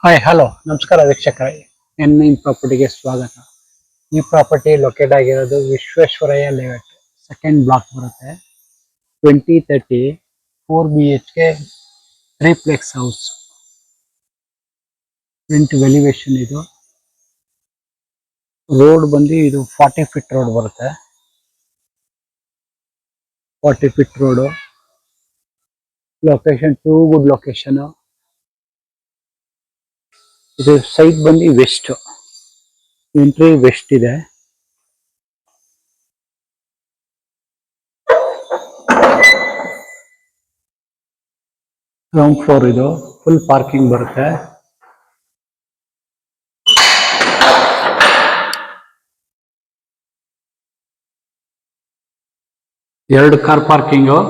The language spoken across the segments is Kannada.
ಹಾಯ್ ಹಲೋ ನಮಸ್ಕಾರ ವೀಕ್ಷಕರೇ, ಎನ್9 ಪ್ರಾಪರ್ಟಿಗೆ ಸ್ವಾಗತ. ಈ ಪ್ರಾಪರ್ಟಿ ಲೊಕೇಟ್ ಆಗಿರೋದು ವಿಶ್ವೇಶ್ವರಯ್ಯ ಲೇಔಟ್ ಸೆಕೆಂಡ್ ಬ್ಲಾಕ್ ಬರುತ್ತೆ. 2030 4 BHK 3 plex house. Front elevation ಇದು. ರೋಡ್ ಬಂದು ಇದು 40 ಫೀಟ್ ರೋಡ್ ಬರುತ್ತೆ. 40 feet road. Location too good location. ಇದು ಸೈಟ್ ಬಂದು ವೆಸ್ಟ್, ಎಂಟ್ರಿ ವೆಸ್ಟ್ ಇದೆ. ಗ್ರೌಂಡ್ ಫ್ಲೋರ್ ಇದು. ಫುಲ್ ಪಾರ್ಕಿಂಗ್ ಬರುತ್ತೆ. ಎರಡು ಕಾರ್ ಪಾರ್ಕಿಂಗು,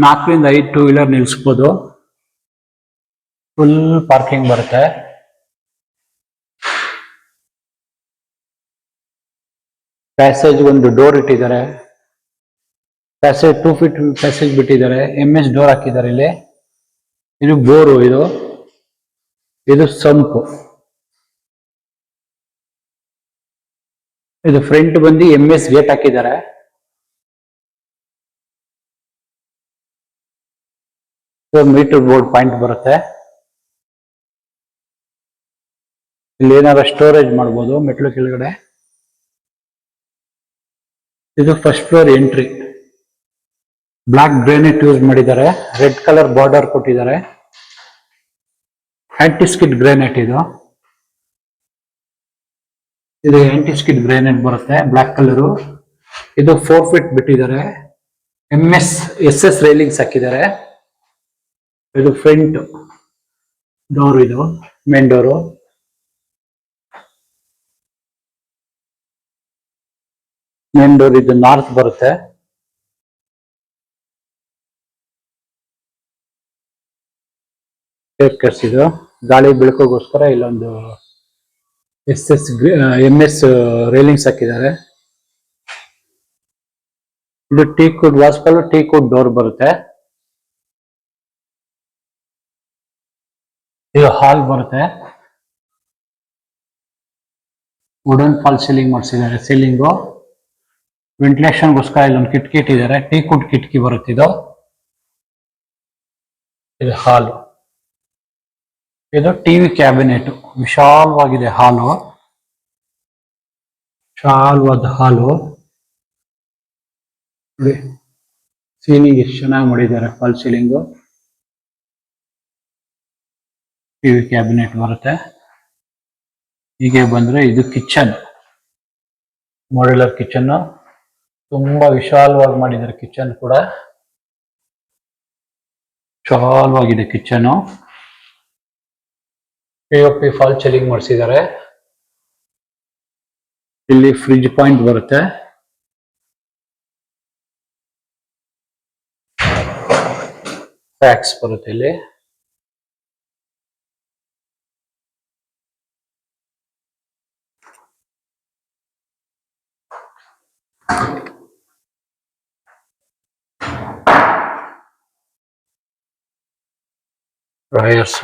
4ರಿಂದ 5 ಟೂ ವೀಲರ್ ನಿಲ್ಲಿಸ್ಬೋದು. ಫುಲ್ ಪಾರ್ಕಿಂಗ್ ಬರುತ್ತೆ. ಪ್ಯಾಸೇಜ್ ಒಂದು ಡೋರ್ ಇಟ್ಟಿದ್ದಾರೆ. ಪ್ಯಾಸೇಜ್ 2 ಫೀಟ್ ಪ್ಯಾಸೇಜ್ ಬಿಟ್ಟಿದ್ದಾರೆ. MS ಡೋರ್ ಹಾಕಿದ್ದಾರೆ ಇಲ್ಲಿ. ಇದು ಬೋರು, ಇದು ಸಂಪು. ಇದು ಫ್ರಂಟ್ ಬಂದು MS ಗೇಟ್ ಹಾಕಿದ್ದಾರೆ. ಮೀಟರ್ ಬೋರ್ಡ್ ಪಾಯಿಂಟ್ ಬರುತ್ತೆ. ಇಲ್ಲಿ ಏನಾದ್ರು ಸ್ಟೋರೇಜ್ ಮಾಡ್ಬೋದು ಮೆಟ್ಲು ಕೆಳಗಡೆ. ಇದು first floor entry. Black granite use ಮಾಡಿದ್ದಾರೆ. ರೆಡ್ ಕಲರ್ ಬಾರ್ಡರ್ ಕೊಟ್ಟಿದ್ದಾರೆ. ಆಂಟಿಸ್ಕಿಡ್ ಗ್ರಾನೈಟ್ ಇದು. ಆಂಟಿಸ್ಕಿಡ್ ಗ್ರಾನೈಟ್ ಬರುತ್ತೆ, ಬ್ಲಾಕ್ ಕಲರು. ಇದು 4 ಫೀಟ್ ಬಿಟ್ಟಿದ್ದಾರೆ. SS ರೈಲಿಂಗ್ಸ್ ಹಾಕಿದ್ದಾರೆ. ಇದು ಫ್ರಂಟ್ ಡೋರ್, ಇದು ಮೇನ್ ಡೋರು. ಮೇನ್ ಡೋರ್ ಇದು ನಾರ್ತ್ ಬರುತ್ತೆ. ಇದು ಗಾಳಿ ಬೆಳಕೋಗೋಸ್ಕರ ಇಲ್ಲೊಂದು MS ರೈಲಿಂಗ್ಸ್ ಹಾಕಿದ್ದಾರೆ. ಇದು ಟೀಕ್ವುಡ್ ವಾಸ್ಕಲ್, ಟೀಕ್ವುಡ್ ಡೋರ್ ಬರುತ್ತೆ. ಇದು ಹಾಲ್ ಬರುತ್ತೆ. ವುಡನ್ ಫಾಲ್ ಸೀಲಿಂಗ್ ಮಾಡಿಸಿದ್ದಾರೆ. ಸೀಲಿಂಗು ವೆಂಟಿಲೇಷನ್ಗೋಸ್ಕರ ಇಲ್ಲೊಂದು ಕಿಟಕಿ ಇಟ್ಟಿದ್ದಾರೆ. ಟೀಕ್ವುಡ್ ಕಿಟಕಿ ಬರುತ್ತೆ ಇದು. ಇದು ಹಾಲು. ಇದು ಟಿವಿ ಕ್ಯಾಬಿನೆಟ್. ವಿಶಾಲವಾಗಿದೆ ಹಾಲು. ವಿಶಾಲವಾದ ಹಾಲು. ನೋಡಿ ಸೀಲಿಂಗ್ ಎಷ್ಟು ಚೆನ್ನಾಗಿ ಮಾಡಿದ್ದಾರೆ. Fall ceiling. ಟಿವಿ ಕ್ಯಾಬಿನೆಟ್ ಬರುತ್ತೆ. ಹೀಗೆ ಬಂದ್ರೆ ಇದು ಕಿಚನ್, ಮಾಡ್ಯುಲರ್ ಕಿಚನ್. ತುಂಬಾ ವಿಶಾಲವಾಗಿ ಮಾಡಿದ್ದಾರೆ ಕಿಚನ್ ಕೂಡ. ವಿಶಾಲವಾಗಿದೆ ಕಿಚನ್. POP ಫಾಲ್ ಸೀಲಿಂಗ್ ಮಾಡಿಸಿದ್ದಾರೆ. ಇಲ್ಲಿ ಫ್ರಿಡ್ಜ್ ಪಾಯಿಂಟ್ ಬರುತ್ತೆ. ಫ್ಯಾಕ್ಸ್ ಬರುತ್ತೆ ಇಲ್ಲಿ. ಡ್ರೈಯರ್ಸ್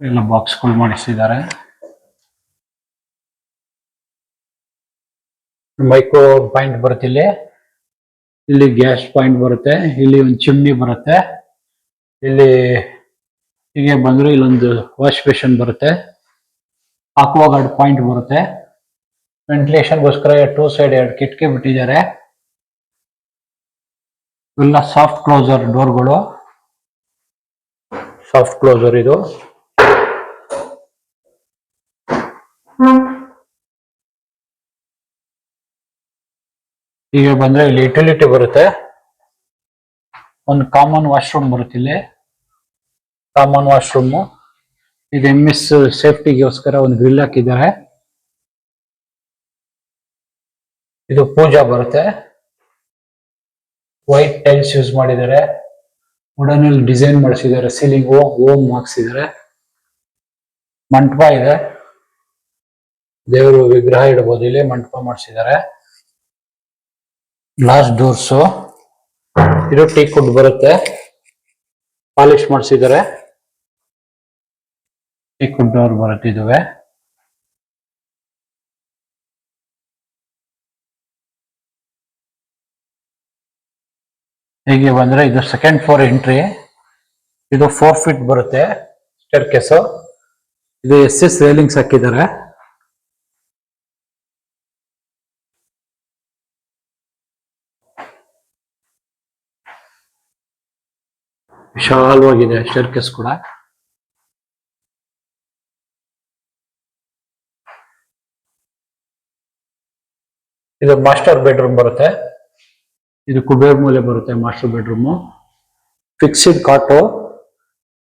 ಎಲ್ಲ ಬಾಕ್ಸ್ಗಳು ಮಾಡಿಸಿದ್ದಾರೆ. ಮೈಕ್ರೋ ಪಾಯಿಂಟ್ ಬರುತ್ತೆ ಇಲ್ಲಿ. ಇಲ್ಲಿ ಗ್ಯಾಸ್ ಪಾಯಿಂಟ್ ಬರುತ್ತೆ. ಇಲ್ಲಿ ಒಂದು ಚಿಮ್ನಿ ಬರುತ್ತೆ. ಇಲ್ಲಿ ಹೀಗೆ ಬಂದ್ರೆ ಇಲ್ಲೊಂದು ವಾಶ್ ಬೇಷನ್ ಬರುತ್ತೆ. ಆಕ್ವಾಗಾರ್ಡ್ ಪಾಯಿಂಟ್ ಬರುತ್ತೆ. ವೆಂಟಿಲೇಷನ್ಗೋಸ್ಕರ 2 ಸೈಡ್ 2 ಕಿಟಕಿ ಬಿಟ್ಟಿದ್ದಾರೆ. ಇವೆಲ್ಲ ಸಾಫ್ಟ್ ಕ್ಲೋಸರ್ ಡೋರ್ಗಳು. ಸಾಫ್ಟ್ ಕ್ಲೋಸರ್ ಇದು. ಹೀಗೆ ಬಂದ್ರೆ ಇಲ್ಲಿ ಯುಟಿಲಿಟಿ ಬರುತ್ತೆ. ಒಂದು ಕಾಮನ್ ವಾಶ್ರೂಮ್ ಬರುತ್ತೆ ಇಲ್ಲಿ. Common washroom. ಇದು MS ಸೇಫ್ಟಿಗೋಸ್ಕರ ಒಂದು ಗ್ರಿಲ್ ಹಾಕಿದ್ದಾರೆ. ಇದು ಪೂಜಾ ಬರುತ್ತೆ. ವೈಟ್ ಟೈಲ್ಸ್ ಯೂಸ್ ಮಾಡಿದ್ದಾರೆ. ವುಡನ್ ಅಲ್ಲಿ ಡಿಸೈನ್ ಮಾಡಿಸಿದ್ದಾರೆ. ಸೀಲಿಂಗ್ ಓಮ್ ಹಾಕ್ಸಿದ್ದಾರೆ. ಮಂಟಪ ಇದೆ. ದೇವರು ವಿಗ್ರಹ ಇಡಬಹುದು ಇಲ್ಲಿ. ಮಂಟಪ ಮಾಡಿಸಿದ್ದಾರೆ. Glass doors. ಇದು ಟೀಕ್ವುಡ್ ಬರುತ್ತೆ. ಪಾಲಿಶ್ ಮಾಡಿಸಿದ್ದಾರೆ. ಟೀಕ್ ಡೋರ್ ಬರುತ್ತಿದ್ದಾವೆ. ಹೀಗೆ ಬಂದ್ರೆ ಇದು ಸೆಕೆಂಡ್ ಫ್ಲೋರ್ ಎಂಟ್ರಿ. ಇದು 4 ಫೀಟ್ ಬರುತ್ತೆ ಸ್ಟೇರ್ ಕೇಸು. ಇದು SS ರೇಲಿಂಗ್ಸ್ ಹಾಕಿದ್ದಾರೆ. ವಿಶಾಲವಾಗಿದೆ ಸ್ಟೇರ್ ಕೇಸ್ ಕೂಡ. ಇದು ಮಾಸ್ಟರ್ ಬೆಡ್ರೂಮ್ ಬರುತ್ತೆ. ಇದು ಕುಬೇರ್ ಮೂಲೆ ಬರುತ್ತೆ ಮಾಸ್ಟರ್ ಬೆಡ್ರೂಮ್. ಫಿಕ್ಸ್ಡ್ ಕಾಟು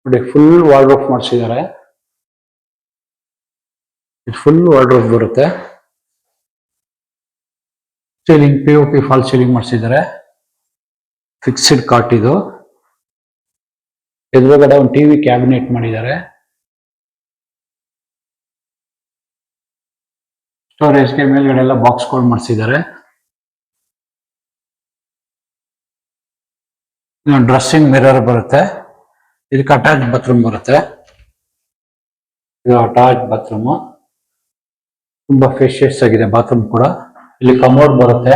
ನೋಡಿ, ಫುಲ್ ವಾರ್ಡ್ರೋಬ್ ಮಾಡಿಸಿದ್ದಾರೆ. ಇದು ಫುಲ್ ವಾರ್ಡ್ರೋಬ್ ಬರುತ್ತೆ. ಸೀಲಿಂಗ್ POP ಫಾಲ್ ಸೀಲಿಂಗ್ ಮಾಡಿಸಿದ್ದಾರೆ. ಫಿಕ್ಸ್ಡ್ ಕಾಟ್ ಇದು. ಎದುರುಗಡೆ ಒಂದು TV ಕ್ಯಾಬಿನೆಟ್ ಮಾಡಿದ್ದಾರೆ. ಸ್ಟೋರೇಜ್ಗೆ ಮೇಲ್ಗಡೆ ಎಲ್ಲ ಬಾಕ್ಸ್ಗಳು ಮಾಡಿಸಿದ್ದಾರೆ. ಡ್ರೆಸ್ಸಿಂಗ್ ಮಿರರ್ ಬರುತ್ತೆ. ಇದಕ್ಕೆ ಅಟ್ಯಾಚ್ ಬಾತ್ರೂಮ್ ಬರುತ್ತೆ. ಇದು ಅಟ್ಯಾಚ್ ಬಾತ್ರೂಮ್. ತುಂಬಾ ಫೇಶಿಯಸ್ ಆಗಿದೆ ಬಾತ್ರೂಮ್ ಕೂಡ. ಇಲ್ಲಿ ಕಮೋಡ್ ಬರುತ್ತೆ.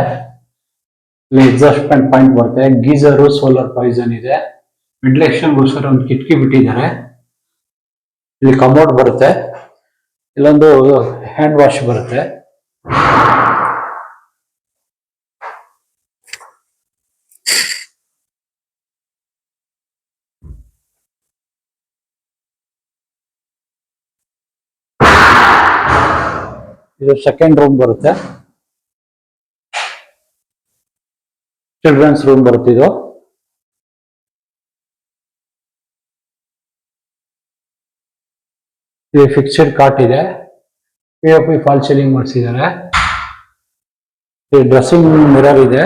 ಇಲ್ಲಿ ಎಕ್ಸಾಸ್ಟ್ ಪಾಯಿಂಟ್ ಬರುತ್ತೆ. ಗೀಸರು ಸೋಲಾರ್ ಪಾಯ್ಸನ್ ಇದೆ. ವೆಂಟಿಲೇಷನ್ಗೋಸ್ಕರ ಒಂದು ಕಿಟಕಿ ಬಿಟ್ಟಿದ್ದಾರೆ. ಇಲ್ಲಿ ಕಮೋಡ್ ಬರುತ್ತೆ. ಇಲ್ಲೊಂದು ಹ್ಯಾಂಡ್ ವಾಶ್ ಬರುತ್ತೆ. ಇದು ಸೆಕೆಂಡ್ ರೂಮ್ ಬರುತ್ತೆ. ಚಿಲ್ಡ್ರನ್ಸ್ ರೂಮ್ ಬರುತ್ತೆ ಇದು. ಇದು ಫಿಕ್ಸ್ಡ್ ಕಾಟ್ ಇದೆ. POP ಫಾಲ್ ಸೀಲಿಂಗ್ ಮಾಡಿಸಿದ್ದಾರೆ. ಡ್ರೆಸ್ಸಿಂಗ್ ಮಿರರ್ ಇದೆ.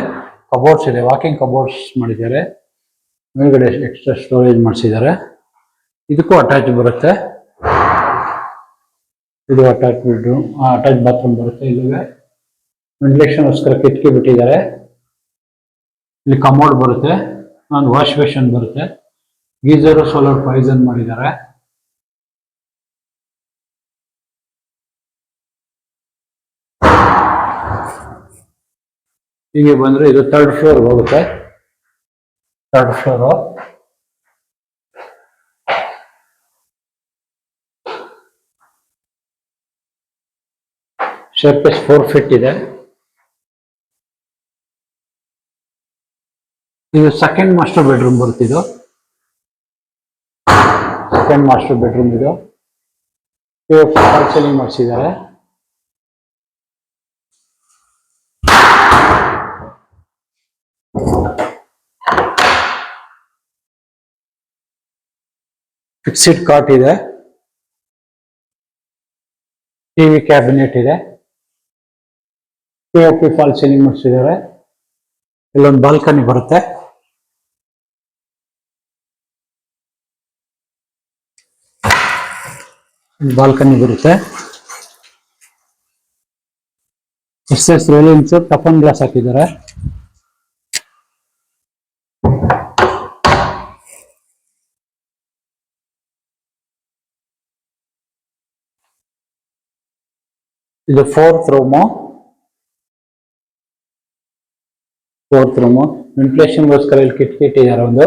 ಕಬೋರ್ಡ್ಸ್ ಇದೆ. ವಾಕಿಂಗ್ ಕಬೋರ್ಡ್ಸ್ ಮಾಡಿದ್ದಾರೆ. ಮೇಲ್ಗಡೆ ಎಕ್ಸ್ಟ್ರಾ ಸ್ಟೋರೇಜ್ ಮಾಡಿಸಿದ್ದಾರೆ. ಇದಕ್ಕೂ ಅಟ್ಯಾಚ್ ಬರುತ್ತೆ. ಇದು ಅಟ್ಯಾಚ್ ಬೆಡ್ರೂಮ್, ಅಟ್ಯಾಚ್ ಬಾತ್ರೂಮ್ ಬರುತ್ತೆ. ಇಲ್ಲಿಗೆ ವೆಂಟಿಲೇಷನ್ಗೋಸ್ಕರ ಕಿಟಕಿ ಬಿಟ್ಟಿದ್ದಾರೆ. ಇಲ್ಲಿ ಕಮೋಡ್ ಬರುತ್ತೆ. ಒಂದು ವಾಶ್ ಬೇಷನ್ ಬರುತ್ತೆ. ಗೀಸರು ಸೋಲಾರ್ ಪಾಯ್ಸನ್ ಮಾಡಿದ್ದಾರೆ. ಹೀಗೆ ಬಂದ್ರೆ ಇದು 3rd ಫ್ಲೋರ್ ಹೋಗುತ್ತೆ. 3rd floor. ಸ್ಟೇರ್ಕೇಸ್ 4 ಫೀಟ್ ಇದೆ. ಇದು ಸೆಕೆಂಡ್ ಮಾಸ್ಟರ್ ಬೆಡ್ರೂಮ್ ಬರ್ತಿದ್ದು. ಸೆಕೆಂಡ್ ಮಾಸ್ಟರ್ ಬೆಡ್ರೂಮ್ ಇದು. ಫಾಲ್ ಸೀಲಿಂಗ್ ಮಾಡಿಸಿದ್ದಾರೆ. ಫಿಕ್ಸ್ಡ್ ಕಾಟ್ ಇದೆ. TV ಕ್ಯಾಬಿನೆಟ್ ಇದೆ. POP ಫಾಲ್ ಸೀಲಿಂಗ್ ಮಾಡಿಸಿದ್ದಾರೆ. ಇಲ್ಲೊಂದು ಬಾಲ್ಕನಿ ಬರುತ್ತೆ. ಬಾಲ್ಕನಿ ಬರುತ್ತೆ. SS ರೇಲಿಂಗ್ಸ್, ಟಫನ್ ಗ್ಲಾಸ್ ಹಾಕಿದ್ದಾರೆ. ಇದು 4th ರೂಮು. 4th room. ವೆಂಟಿಲೇಷನ್ಗೋಸ್ಕರ ಇಲ್ಲಿ ಕಿಟಕಿ ಇಟ್ಟಿದ್ದಾರೆ ಒಂದು.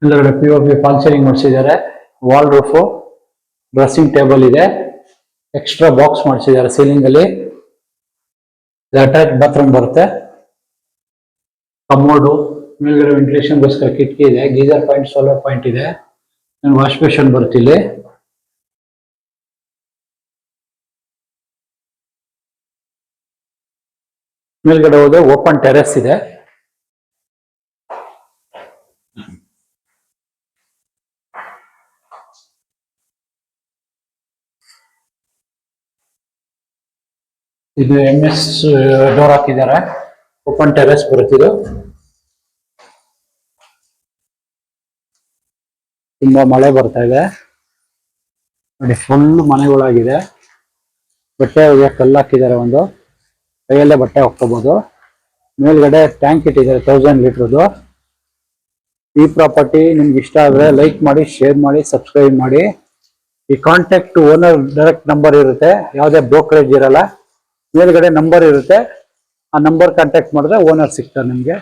ಇಲ್ಲಗಡೆ POP ಫಾಲ್ ಸೀಲಿಂಗ್ ಮಾಡಿಸಿದ್ದಾರೆ. Wall roof. ಡ್ರೆಸ್ಸಿಂಗ್ ಟೇಬಲ್ ಇದೆ. ಎಕ್ಸ್ಟ್ರಾ ಬಾಕ್ಸ್ ಮಾಡಿಸಿದ್ದಾರೆ ಸೀಲಿಂಗ್ ಅಲ್ಲಿ. ಅಟ್ಯಾಚ್ ಬಾತ್ರೂಮ್ ಬರುತ್ತೆ. ಕಮೋಡು. ಮೇಲ್ಗಡೆ ವೆಂಟಿಲೇಷನ್ಗೋಸ್ಕರ ಕಿಟಕಿ ಇದೆ. ಗೀಸರ್ ಪಾಯಿಂಟ್, ಸೋಲಾರ್ ಪಾಯಿಂಟ್ ಇದೆ. ವಾಶ್ ಬೇಷನ್ ಬರುತ್ತೆ ಇಲ್ಲಿ. ಮೇಲ್ಗಡೆ ಹೋದ್ರೆ ಓಪನ್ ಟೆರೆಸ್ ಇದೆ. ಇದು MS ಡೋರ್ ಹಾಕಿದ್ದಾರೆ. ಓಪನ್ ಟೆರೆಸ್ ಬರುತ್ತಿದ್ದು. ತುಂಬಾ ಮಳೆ ಬರ್ತಾ ಇದೆ ನೋಡಿ. ಫುಲ್ ಮನೆಗಳಾಗಿದೆ. ಬಟ್ಟೆ ಒಗೆಯಕ್ಕೆ ಕಲ್ಲು ಹಾಕಿದ್ದಾರೆ. ಒಂದು ಕೈಯಲ್ಲೇ ಬಟ್ಟೆ ಹೋಗ್ಕೋಬಹುದು. ಮೇಲ್ಗಡೆ ಟ್ಯಾಂಕ್ ಇಟ್ಟಿದ್ದಾರೆ 1000 ಲೀಟರ್ದು. ಈ ಪ್ರಾಪರ್ಟಿ ನಿಮ್ಗೆ ಇಷ್ಟ ಆದರೆ ಲೈಕ್ ಮಾಡಿ, ಶೇರ್ ಮಾಡಿ, ಸಬ್ಸ್ಕ್ರೈಬ್ ಮಾಡಿ. ಈ ಕಾಂಟ್ಯಾಕ್ಟ್ ಓನರ್ ಡೈರೆಕ್ಟ್ ನಂಬರ್ ಇರುತ್ತೆ, ಯಾವುದೇ ಬ್ರೋಕರೇಜ್ ಇರಲ್ಲ. ಮೇಲ್ಗಡೆ ನಂಬರ್ ಇರುತ್ತೆ, ಆ ನಂಬರ್ ಕಾಂಟ್ಯಾಕ್ಟ್ ಮಾಡಿದ್ರೆ ಓನರ್ ಸಿಗ್ತಾರೆ ನಿಮಗೆ.